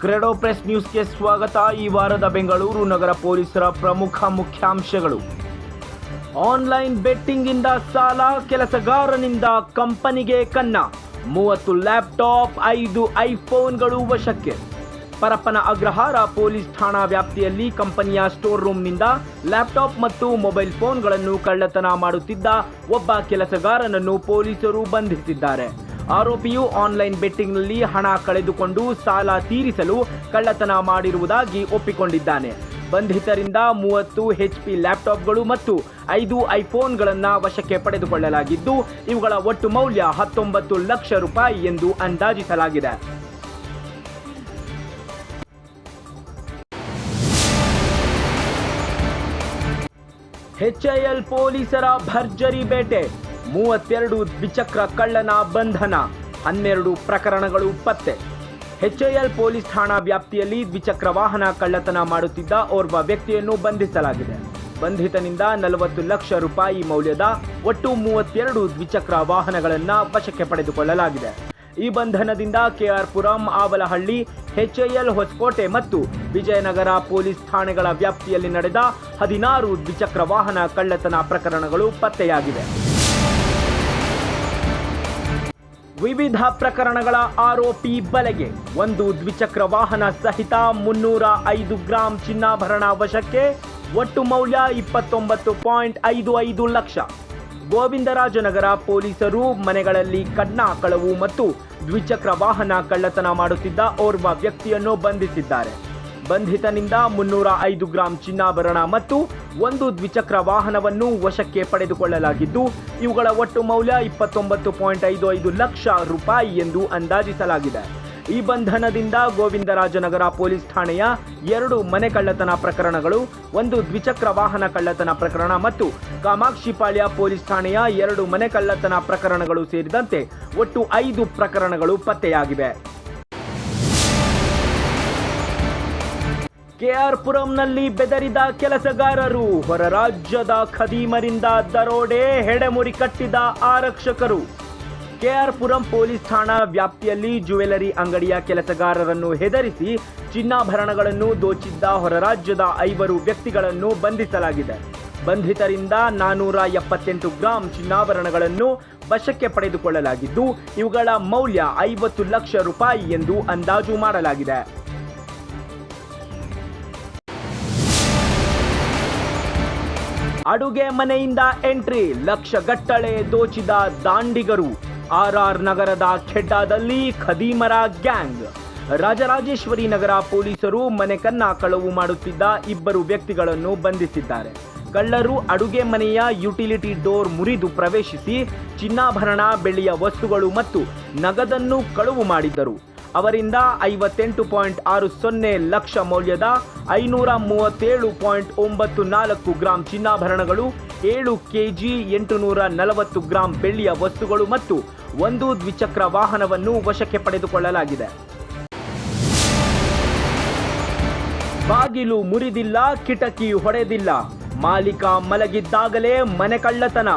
Credo press ನ್ಯೂಸ್ಗೆ ಸ್ವಾಗತ. ಈ ವಾರದ ಬೆಂಗಳೂರು ನಗರ ಪೊಲೀಸರ ಪ್ರಮುಖ ಮುಖ್ಯಾಂಶಗಳು. ಆನ್ಲೈನ್ ಬೆಟ್ಟಿಂಗ್ ಇಂದ ಸಾಲ, ಕೆಲಸಗಾರನಿಂದ ಕಂಪನಿಗೆ ಕನ್ನ. 30 ಲ್ಯಾಪ್ಟಾಪ್, 5 ಐಫೋನ್ಗಳು ವಶಕ್ಕೆ. ಪರಪ್ಪನ ಅಗ್ರಹಾರ ಪೊಲೀಸ್ ಠಾಣಾ ವ್ಯಾಪ್ತಿಯಲ್ಲಿ ಕಂಪನಿಯ ಸ್ಟೋರ್ ರೂಮ್ನಿಂದ ಲ್ಯಾಪ್ಟಾಪ್ ಮತ್ತು ಮೊಬೈಲ್ ಫೋನ್ಗಳನ್ನು ಕಳ್ಳತನ ಮಾಡುತ್ತಿದ್ದ ಒಬ್ಬ ಕೆಲಸಗಾರನನ್ನು ಪೊಲೀಸರು ಬಂಧಿಸಿದ್ದಾರೆ. ಆರೋಪಿಯು ಆನ್ಲೈನ್ ಬೆಟ್ಟಿಂಗ್ನಲ್ಲಿ ಹಣ ಕಳೆದುಕೊಂಡು ಸಾಲ ತೀರಿಸಲು ಕಳ್ಳತನ ಮಾಡಿರುವುದಾಗಿ ಒಪ್ಪಿಕೊಂಡಿದ್ದಾನೆ. ಬಂಧಿತರಿಂದ 30 HP ಲ್ಯಾಪ್ಟಾಪ್ಗಳು ಮತ್ತು 5 ಐಫೋನ್ಗಳನ್ನು ವಶಕ್ಕೆ ಪಡೆದುಕೊಳ್ಳಲಾಗಿದ್ದು, ಇವುಗಳ ಒಟ್ಟು ಮೌಲ್ಯ 19 ಲಕ್ಷ ರೂಪಾಯಿ ಎಂದು ಅಂದಾಜಿಸಲಾಗಿದೆ. HIL ಪೊಲೀಸರ ಭರ್ಜರಿ ಬೇಟೆ. 32 ದ್ವಿಚಕ್ರ ಕಳ್ಳನ ಬಂಧನ, 12 ಪ್ರಕರಣಗಳು ಪತ್ತೆ. HIL ಪೊಲೀಸ್ ಠಾಣಾ ವ್ಯಾಪ್ತಿಯಲ್ಲಿ ದ್ವಿಚಕ್ರ ವಾಹನ ಕಳ್ಳತನ ಮಾಡುತ್ತಿದ್ದ ಓರ್ವ ವ್ಯಕ್ತಿಯನ್ನು ಬಂಧಿಸಲಾಗಿದೆ. ಬಂಧಿತನಿಂದ 40 ಲಕ್ಷ ರೂಪಾಯಿ ಮೌಲ್ಯದ ಒಟ್ಟು 32 ದ್ವಿಚಕ್ರ ವಾಹನಗಳನ್ನು ವಶಕ್ಕೆ ಪಡೆದುಕೊಳ್ಳಲಾಗಿದೆ. ಈ ಬಂಧನದಿಂದ KR ಪುರಂ, ಆವಲಹಳ್ಳಿ, HIL ಹೊಸಕೋಟೆ ಮತ್ತು ವಿಜಯನಗರ ಪೊಲೀಸ್ ಠಾಣೆಗಳ ವ್ಯಾಪ್ತಿಯಲ್ಲಿ ನಡೆದ 16 ದ್ವಿಚಕ್ರ ವಾಹನ ಕಳ್ಳತನ ಪ್ರಕರಣಗಳು ಪತ್ತೆಯಾಗಿವೆ. ವಿವಿಧ ಪ್ರಕರಣಗಳ ಆರೋಪಿ ಬಲೆಗೆ. 1 ದ್ವಿಚಕ್ರ ವಾಹನ ಸಹಿತ 305 ಗ್ರಾಂ ಚಿನ್ನಾಭರಣ ವಶಕ್ಕೆ. ಒಟ್ಟು ಮೌಲ್ಯ 29.55 ಲಕ್ಷ. ಗೋವಿಂದರಾಜನಗರ ಪೊಲೀಸರು ಮನೆಗಳಲ್ಲಿ ಕನ್ನ ಕಳವು ಮತ್ತು ದ್ವಿಚಕ್ರ ವಾಹನ ಕಳ್ಳತನ ಮಾಡುತ್ತಿದ್ದ ಓರ್ವ ವ್ಯಕ್ತಿಯನ್ನು ಬಂಧಿಸಿದ್ದಾರೆ. ಬಂಧಿತನಿಂದ 305 ಗ್ರಾಂ ಚಿನ್ನಾಭರಣ ಮತ್ತು 1 ದ್ವಿಚಕ್ರ ವಾಹನವನ್ನು ವಶಕ್ಕೆ ಪಡೆದುಕೊಳ್ಳಲಾಗಿದ್ದು, ಇವುಗಳ ಒಟ್ಟು ಮೌಲ್ಯ 29.55 ಲಕ್ಷ ರೂಪಾಯಿ ಎಂದು ಅಂದಾಜಿಸಲಾಗಿದೆ. ಈ ಬಂಧನದಿಂದ ಗೋವಿಂದರಾಜನಗರ ಪೊಲೀಸ್ ಠಾಣೆಯ 2 ಮನೆ ಕಳ್ಳತನ ಪ್ರಕರಣಗಳು, 1 ದ್ವಿಚಕ್ರ ವಾಹನ ಕಳ್ಳತನ ಪ್ರಕರಣ ಮತ್ತು ಕಾಮಾಕ್ಷಿಪಾಳ್ಯ ಪೊಲೀಸ್ ಠಾಣೆಯ 2 ಮನೆ ಕಳ್ಳತನ ಪ್ರಕರಣಗಳು ಸೇರಿದಂತೆ ಒಟ್ಟು 5 ಪ್ರಕರಣಗಳು ಪತ್ತೆಯಾಗಿವೆ. KR ಪುರಂನಲ್ಲಿ ಬೆದರಿದ ಕೆಲಸಗಾರರು. ಹೊರ ರಾಜ್ಯದ ಖದೀಮರಿಂದ ದರೋಡೆ, ಹೆಡೆಮುರಿ ಕಟ್ಟಿದ ಆರಕ್ಷಕರು. KR ಪುರಂ ಪೊಲೀಸ್ ಠಾಣಾ ವ್ಯಾಪ್ತಿಯಲ್ಲಿ ಜ್ಯುವೆಲರಿ ಅಂಗಡಿಯ ಕೆಲಸಗಾರರನ್ನು ಹೆದರಿಸಿ ಚಿನ್ನಾಭರಣಗಳನ್ನು ದೋಚಿದ್ದ ಹೊರ ರಾಜ್ಯದ 5 ವ್ಯಕ್ತಿಗಳನ್ನು ಬಂಧಿಸಲಾಗಿದೆ. ಬಂಧಿತರಿಂದ 478 ಗ್ರಾಂ ಚಿನ್ನಾಭರಣಗಳನ್ನು ವಶಕ್ಕೆ ಪಡೆದುಕೊಳ್ಳಲಾಗಿದ್ದು, ಇವುಗಳ ಮೌಲ್ಯ 50 ಲಕ್ಷ ರೂಪಾಯಿ ಎಂದು ಅಂದಾಜು ಮಾಡಲಾಗಿದೆ. ಅಡುಗೆ ಮನೆಯಿಂದ ಎಂಟ್ರಿ, ಲಕ್ಷಗಟ್ಟಲೆ ದೋಚಿದ ದಾಂಡಿಗರು. RR ನಗರದ ಖೆಡ್ಡಾದಲ್ಲಿ ಖದೀಮರ ಗ್ಯಾಂಗ್. ರಾಜರಾಜೇಶ್ವರಿ ನಗರ ಪೊಲೀಸರು ಮನೆ ಕನ್ನ ಕಳವು ಮಾಡುತ್ತಿದ್ದ 2 ವ್ಯಕ್ತಿಗಳನ್ನು ಬಂಧಿಸಿದ್ದಾರೆ. ಕಳ್ಳರು ಅಡುಗೆ ಮನೆಯ ಯುಟಿಲಿಟಿ ಡೋರ್ ಮುರಿದು ಪ್ರವೇಶಿಸಿ ಚಿನ್ನಾಭರಣ, ಬೆಳ್ಳಿಯ ವಸ್ತುಗಳು ಮತ್ತು ನಗದನ್ನು ಕಳವು ಮಾಡಿದ್ದರು. ಅವರಿಂದ 58.60 ಲಕ್ಷ ಮೌಲ್ಯದ 537.94 ಗ್ರಾಂ ಚಿನ್ನಾಭರಣಗಳು, 7 kg 840 ಗ್ರಾಂ ಬೆಳ್ಳಿಯ ವಸ್ತುಗಳು ಮತ್ತು 1 ದ್ವಿಚಕ್ರ ವಾಹನವನ್ನು ವಶಕ್ಕೆ ಪಡೆದುಕೊಳ್ಳಲಾಗಿದೆ. ಬಾಗಿಲು ಮುರಿದಿಲ್ಲ, ಕಿಟಕಿ ಹೊಡೆದಿಲ್ಲ. ಮಾಲೀಕ ಮಲಗಿದ್ದಾಗಲೇ ಮನೆ ಕಳ್ಳತನ.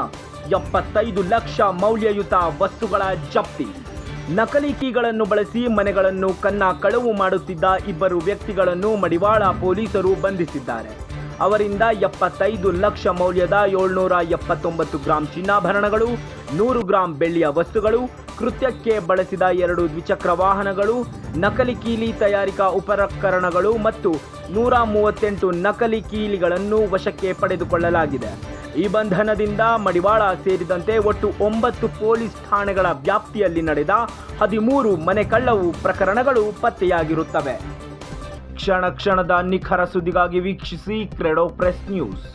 75 ಲಕ್ಷ ಮೌಲ್ಯಯುತ ವಸ್ತುಗಳ ಜಪ್ತಿ. ನಕಲಿ ಕೀಗಳನ್ನು ಬಳಸಿ ಮನೆಗಳನ್ನು ಕನ್ನ ಕಳವು ಮಾಡುತ್ತಿದ್ದ 2 ವ್ಯಕ್ತಿಗಳನ್ನು ಮಡಿವಾಳ ಪೊಲೀಸರು ಬಂಧಿಸಿದ್ದಾರೆ. ಅವರಿಂದ 75 ಲಕ್ಷ ಮೌಲ್ಯದ 779 ಗ್ರಾಂ ಚಿನ್ನಾಭರಣಗಳು, 100 ಗ್ರಾಂ ಬೆಳ್ಳಿಯ ವಸ್ತುಗಳು, ಕೃತ್ಯಕ್ಕೆ ಬಳಸಿದ 2 ದ್ವಿಚಕ್ರ ವಾಹನಗಳು, ನಕಲಿ ಕೀಲಿ ತಯಾರಿಕಾ ಉಪಕರಣಗಳು ಮತ್ತು 138 ನಕಲಿ ಕೀಲಿಗಳನ್ನು ವಶಕ್ಕೆ ಪಡೆದುಕೊಳ್ಳಲಾಗಿದೆ. ಈ ಬಂಧನದಿಂದ ಮಡಿವಾಳ ಸೇರಿದಂತೆ ಒಟ್ಟು 9 ಪೊಲೀಸ್ ಠಾಣೆಗಳ ವ್ಯಾಪ್ತಿಯಲ್ಲಿ ನಡೆದ 13 ಮನೆ ಕಳ್ಳವು ಪ್ರಕರಣಗಳು ಪತ್ತೆಯಾಗಿರುತ್ತವೆ. ಕ್ಷಣ ಕ್ಷಣದ ನಿಖರ ಸುದ್ದಿಗಾಗಿ ವೀಕ್ಷಿಸಿ ಕ್ರೆಡೋ ಪ್ರೆಸ್ ನ್ಯೂಸ್.